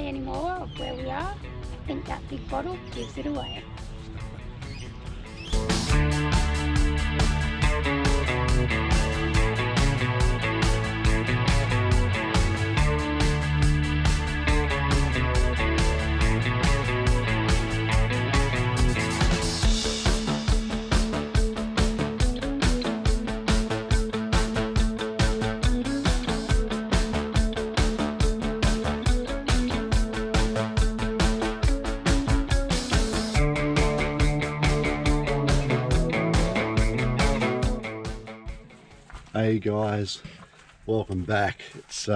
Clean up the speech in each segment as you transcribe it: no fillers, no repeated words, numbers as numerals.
say any more of where we are. I think that big bottle gives it away. Hey guys, welcome back. It's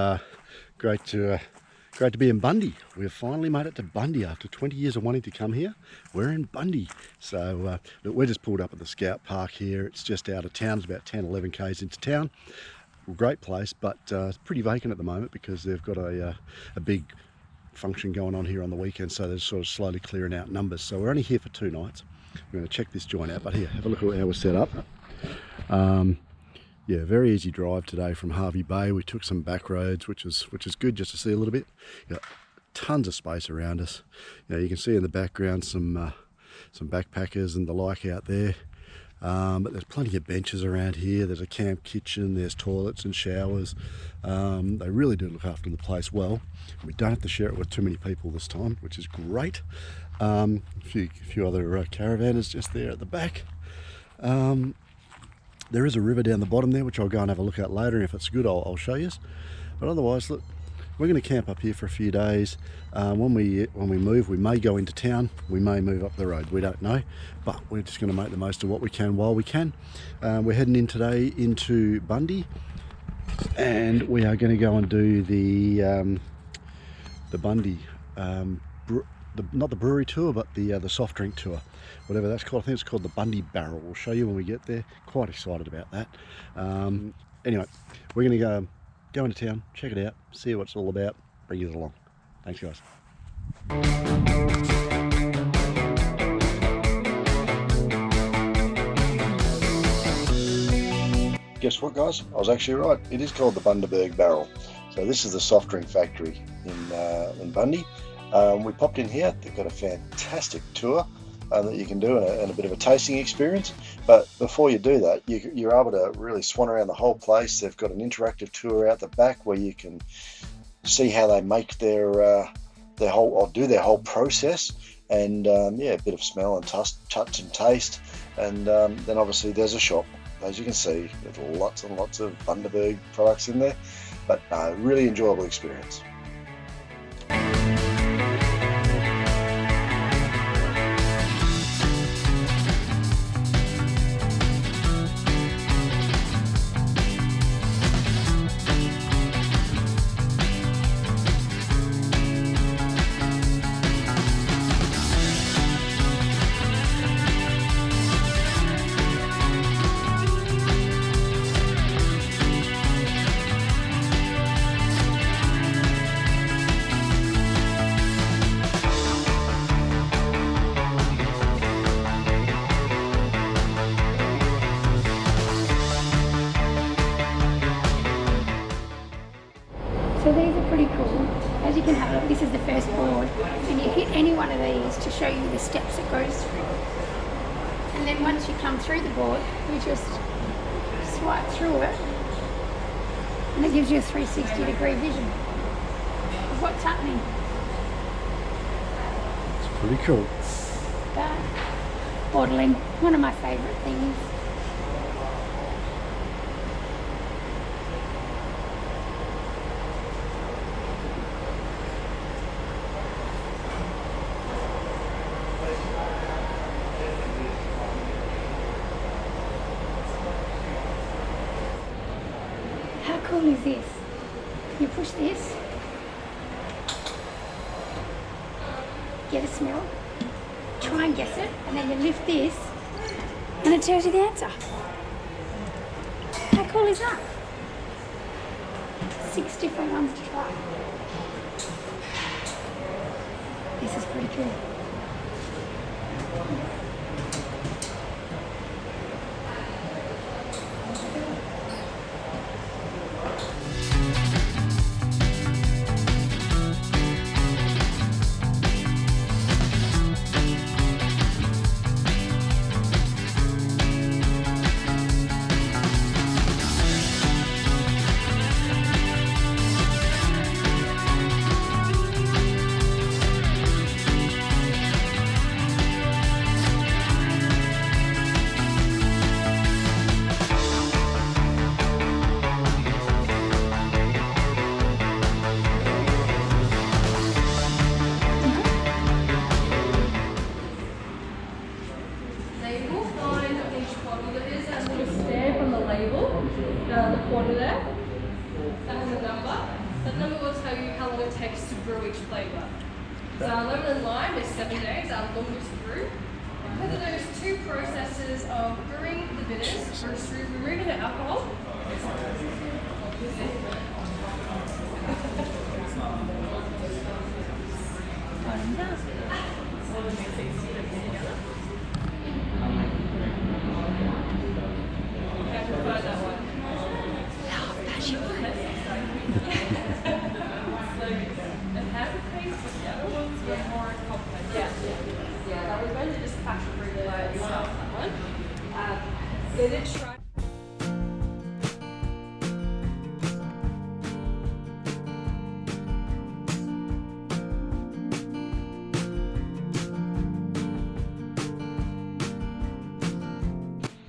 great to be in Bundy. We've finally made it to Bundy after 20 years of wanting to come here. We're in Bundy. So look, we're just pulled up at the Scout Park here. It's just out of town. It's about 10-11 k's into town. Great place, but it's pretty vacant at the moment because they've got a big function going on here on the weekend, so they're sort of slowly clearing out numbers. So we're only here for 2 nights. We're going to check this joint out, but here, have a look at how we're set up. Yeah, very easy drive today from Hervey Bay. We took some back roads, which is good just to see a little bit. Tons of space around us. You can see in the background some backpackers and the like out there. But there's plenty of benches around here. There's a camp kitchen. There's toilets and showers. They really do look after the place well. We don't have to share it with too many people this time, which is great. A few other caravanners just there at the back. There is a river down the bottom there, which I'll go and have a look at later, and if it's good, I'll show you. But otherwise, look, we're going to camp up here for a few days. When we move, we may go into town, we may move up the road, we don't know. But we're just going to make the most of what we can while we can. We're heading in today into Bundy, and we are going to go and do the Bundy, not the brewery tour, but the soft drink tour, whatever that's called. I think it's called the Bundaberg Barrel. We'll show you when we get there. Quite excited about that. Anyway, we're going to go into town, check it out, see what it's all about, bring you along. Thanks guys. Guess what guys, I was actually right. It is called the Bundaberg Barrel. So this is the soft drink factory in Bundy. We popped in here. They've got a fantastic tour that you can do and a bit of a tasting experience. But before you do that, you're able to really swan around the whole place. They've got an interactive tour out the back where you can see how they make their whole process, and yeah, a bit of smell and touch and taste. And then obviously there's a shop, as you can see, with lots and lots of Bundaberg products in there. But really enjoyable experience. So these are pretty cool. As you can have a look, this is the first board, and you hit any one of these to show you the steps it goes through. And then once you come through the board, you just swipe through it, and it gives you a 360-degree vision of what's happening. It's pretty cool. Bottling, one of my favourite things. How cool is this? You push this, get a smell, try and guess it, and then you lift this and it tells you the answer. How cool is that? 6 different ones to try. This is pretty cool. the corner there. That has a number. That number will tell you how long it takes to brew each flavour. So lemon and lime is 7 days, our longest brew. Because of those two processes of brewing the bitters through removing the alcohol. They did try.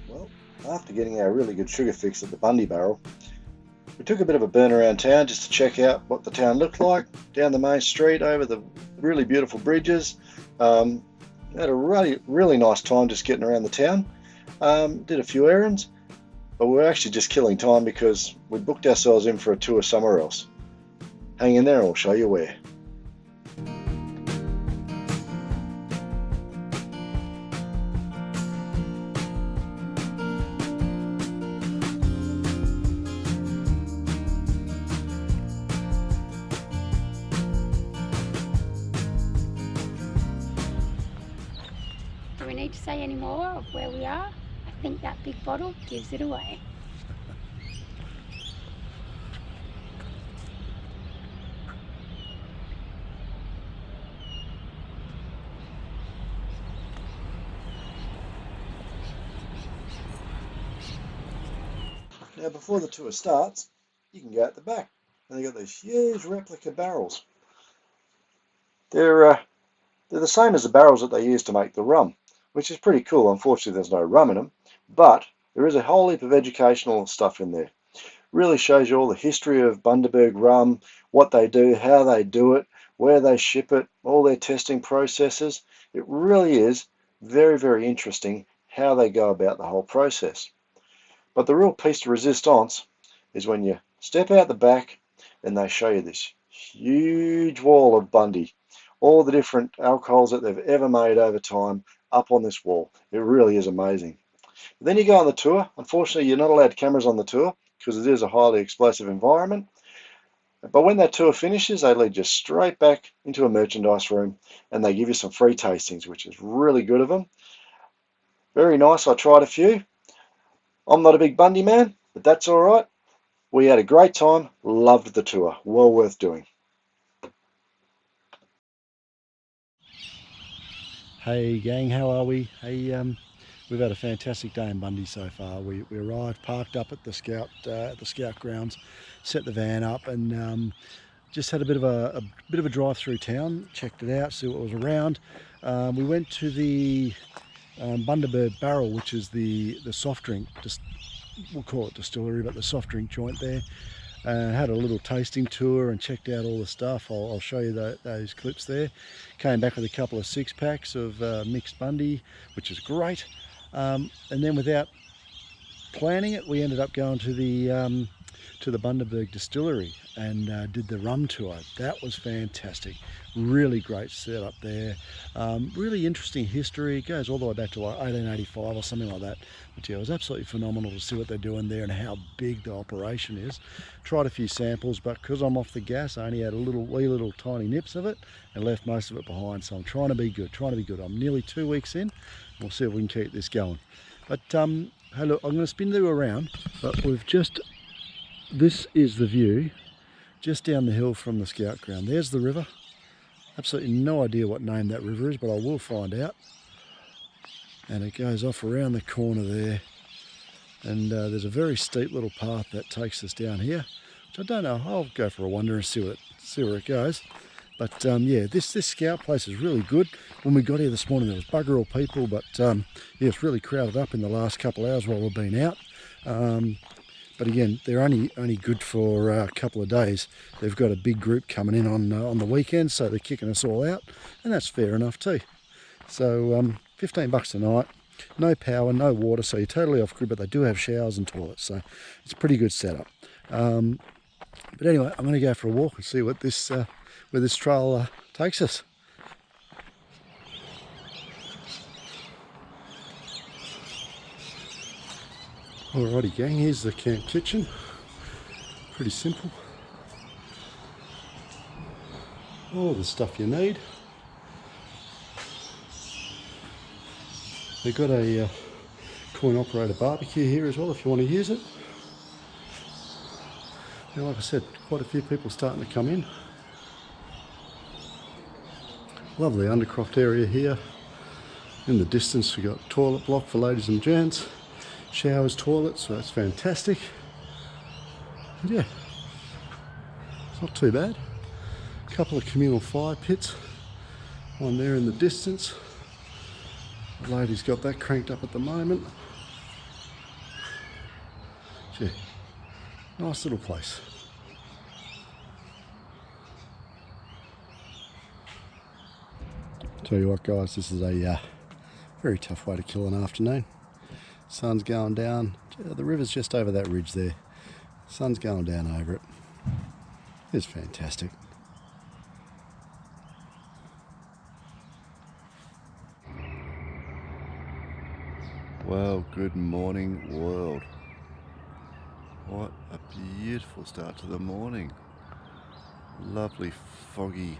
Well, after getting our really good sugar fix at the Bundaberg Barrel, we took a bit of a burn around town just to check out what the town looked like, down the main street, over the really beautiful bridges. Had a really nice time just getting around the town. Did a few errands, but we were actually just killing time because we booked ourselves in for a tour somewhere else. Hang in there and we'll show you where. Do we need to say any more of where we are? I think that big bottle gives it away. Now before the tour starts, you can go at the back and they've got these huge replica barrels. They're the same as the barrels that they use to make the rum, which is pretty cool. Unfortunately there's no rum in them, but there is a whole heap of educational stuff in there. Really shows you all the history of Bundaberg Rum, what they do, how they do it, where they ship it, all their testing processes. It really is very, very interesting how they go about the whole process. But the real piece de resistance is when you step out the back and they show you this huge wall of Bundy, all the different alcohols that they've ever made over time up on this wall. It really is amazing. Then you go on the tour. Unfortunately, you're not allowed cameras on the tour because it is a highly explosive environment. But when that tour finishes, they lead you straight back into a merchandise room and they give you some free tastings, which is really good of them. Very nice. I tried a few. I'm not a big Bundy man, but that's all right. We had a great time. Loved the tour. Well worth doing. Hey gang, how are we? Hey, we've had a fantastic day in Bundy so far. We arrived, parked up at the Scout grounds, set the van up, and just had a bit of a drive through town. Checked it out, see what was around. We went to the Bundaberg Barrel, which is the soft drink, just we'll call it distillery, but the soft drink joint there. Had a little tasting tour and checked out all the stuff. I'll show you those clips there. Came back with a couple of 6-packs of mixed Bundy, which is great. And then without planning it, we ended up going to the Bundaberg distillery and did the rum tour. That was fantastic. Really great setup there. Really interesting history. It goes all the way back to like 1885 or something like that. But yeah, it was absolutely phenomenal to see what they're doing there and how big the operation is. Tried a few samples, but because I'm off the gas, I only had wee little tiny nips of it and left most of it behind. So I'm trying to be good, I'm nearly 2 weeks in. We'll see if we can keep this going. But hey, look, I'm going to spin you around, but this is the view just down the hill from the Scout ground. There's the river. Absolutely no idea what name that river is, but I will find out. And it goes off around the corner there. And there's a very steep little path that takes us down here, which I don't know. I'll go for a wander and see where it goes. But yeah, this Scout place is really good. When we got here this morning, there was bugger all people, but yeah, it's really crowded up in the last couple of hours while we've been out. But again, they're only good for a couple of days. They've got a big group coming in on the weekend, so they're kicking us all out, and that's fair enough too. So $15 a night. No power, no water, so you're totally off grid, but they do have showers and toilets, so it's a pretty good setup. But anyway, I'm going to go for a walk and see what this where this trail takes us. Alrighty gang, here's the camp kitchen. Pretty simple. All the stuff you need. They've got a coin operator barbecue here as well if you want to use it. Now, like I said, quite a few people starting to come in. Lovely undercroft area here. In the distance we've got toilet block for ladies and gents. Showers, toilets, so that's fantastic. And yeah, it's not too bad. A couple of communal fire pits. One there in the distance. The lady's got that cranked up at the moment. Gee, nice little place. Tell you what guys, this is a very tough way to kill an afternoon. Sun's going down, the river's just over that ridge there. Sun's going down over it. It's fantastic. Well, good morning world. What a beautiful start to the morning. Lovely foggy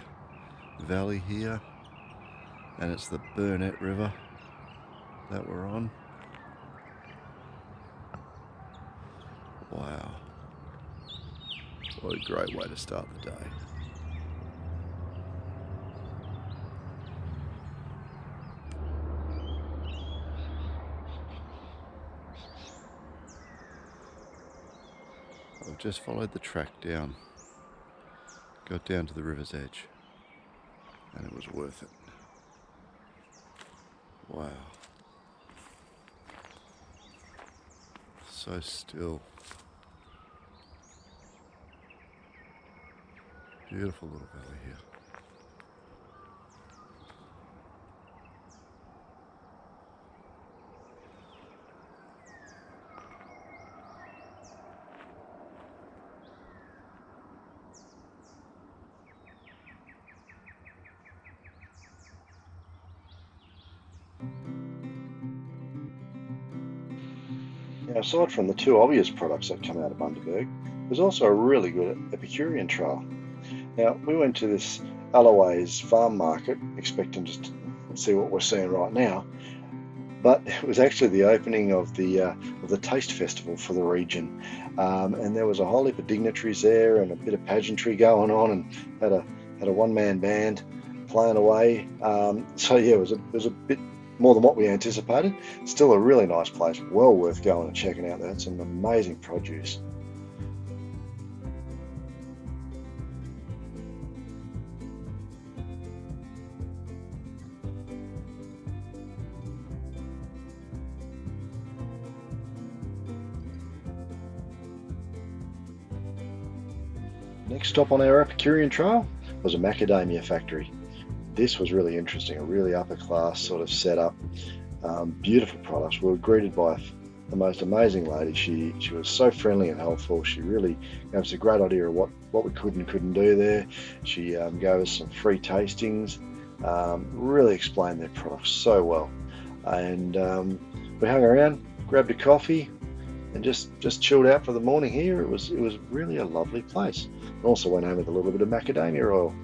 valley here, and it's the Burnett River that we're on. Wow, what a great way to start the day. I've just followed the track down, got down to the river's edge, and it was worth it. Wow. So still. Beautiful little valley here. Now, aside from the two obvious products that come out of Bundaberg, there's also a really good epicurean trail. Now, we went to this Alloway's farm market expecting just to see what we're seeing right now, but it was actually the opening of the taste festival for the region, and there was a whole heap of dignitaries there and a bit of pageantry going on, and had a one-man band playing away. So yeah, it was a bit more than what we anticipated. Still a really nice place, well worth going and checking out. They had some amazing produce. Next stop on our Epicurean trail was a Macadamia Factory. This was really interesting, a really upper class sort of setup. Beautiful products. We were greeted by the most amazing lady. She was so friendly and helpful. She really gave us a great idea of what we could and couldn't do there. She gave us some free tastings, really explained their products so well. And we hung around, grabbed a coffee, and just chilled out for the morning here. It was really a lovely place. And also went home with a little bit of macadamia oil.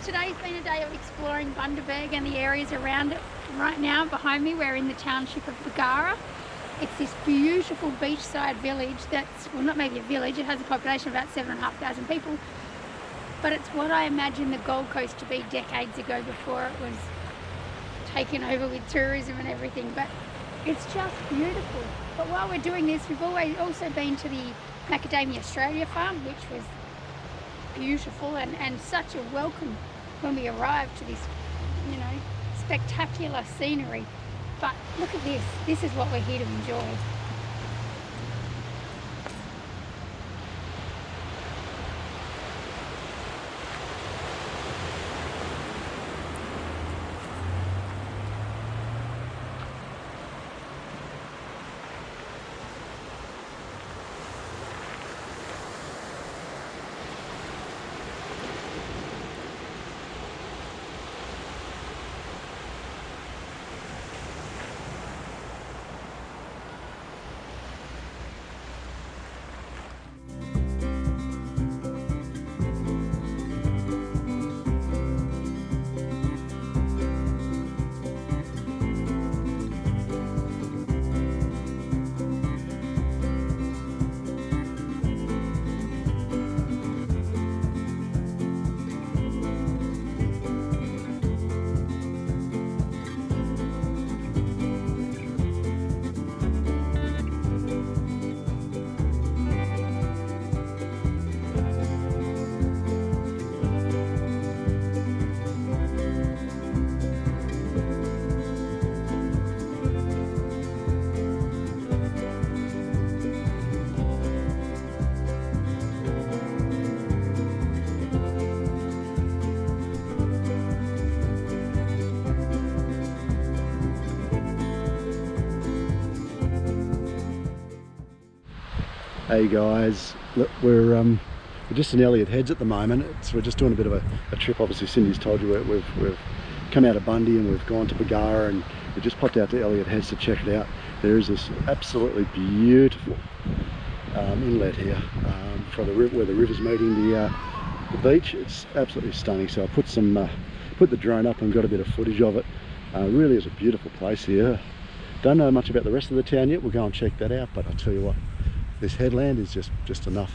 Today's been a day of exploring Bundaberg and the areas around it. Right now behind me we're in the township of Bagara. It's this beautiful beachside village that's, well, not maybe a village, it has a population of about 7,500 people, but it's what I imagined the Gold Coast to be decades ago before it was taken over with tourism and everything. But It's just beautiful. But while we're doing this, we've also been to the Macadamia Australia farm, which was beautiful and such a welcome when we arrived to this, you know, spectacular scenery. But look at this. This is what we're here to enjoy. Hey guys, look, we're just in Elliot Heads at the moment. We're just doing a bit of a trip. Obviously Cindy's told you we've come out of Bundy and we've gone to Bagara, and we just popped out to Elliot Heads to check it out. There is this absolutely beautiful inlet here for the river, where the river's meeting the beach. It's absolutely stunning. So I put the drone up and got a bit of footage of it. Really is a beautiful place here. Don't know much about the rest of the town yet. We'll go and check that out, but I'll tell you what, this headland is just enough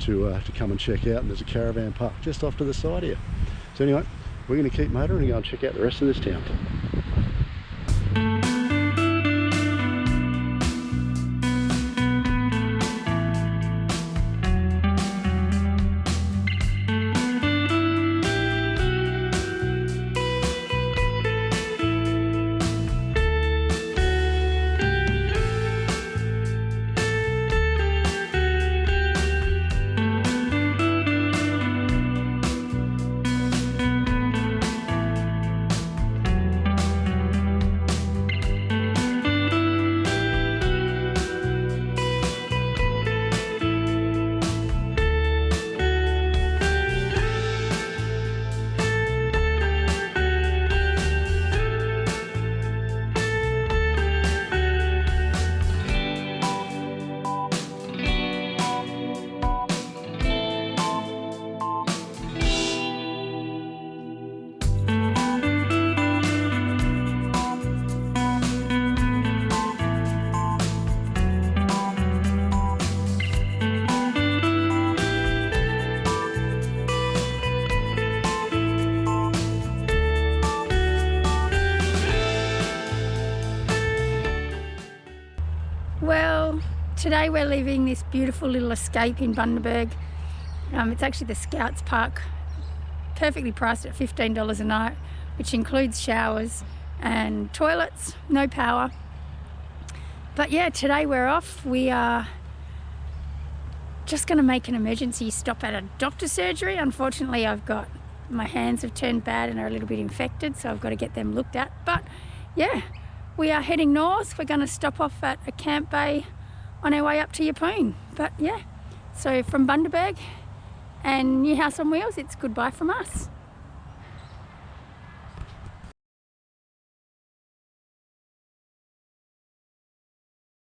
to come and check out, and there's a caravan park just off to the side here. So anyway, we're going to keep motoring and go and check out the rest of this town. Well, today we're leaving this beautiful little escape in Bundaberg. It's actually the Scouts Park, perfectly priced at $15 a night, which includes showers and toilets, no power. But yeah, today we're off. We are just going to make an emergency stop at a doctor's surgery. Unfortunately, my hands have turned bad and are a little bit infected, so I've got to get them looked at. But yeah, we are heading north. We're going to stop off at a camp bay on our way up to Yeppoon. But yeah, so from Bundaberg and New House on Wheels, it's goodbye from us.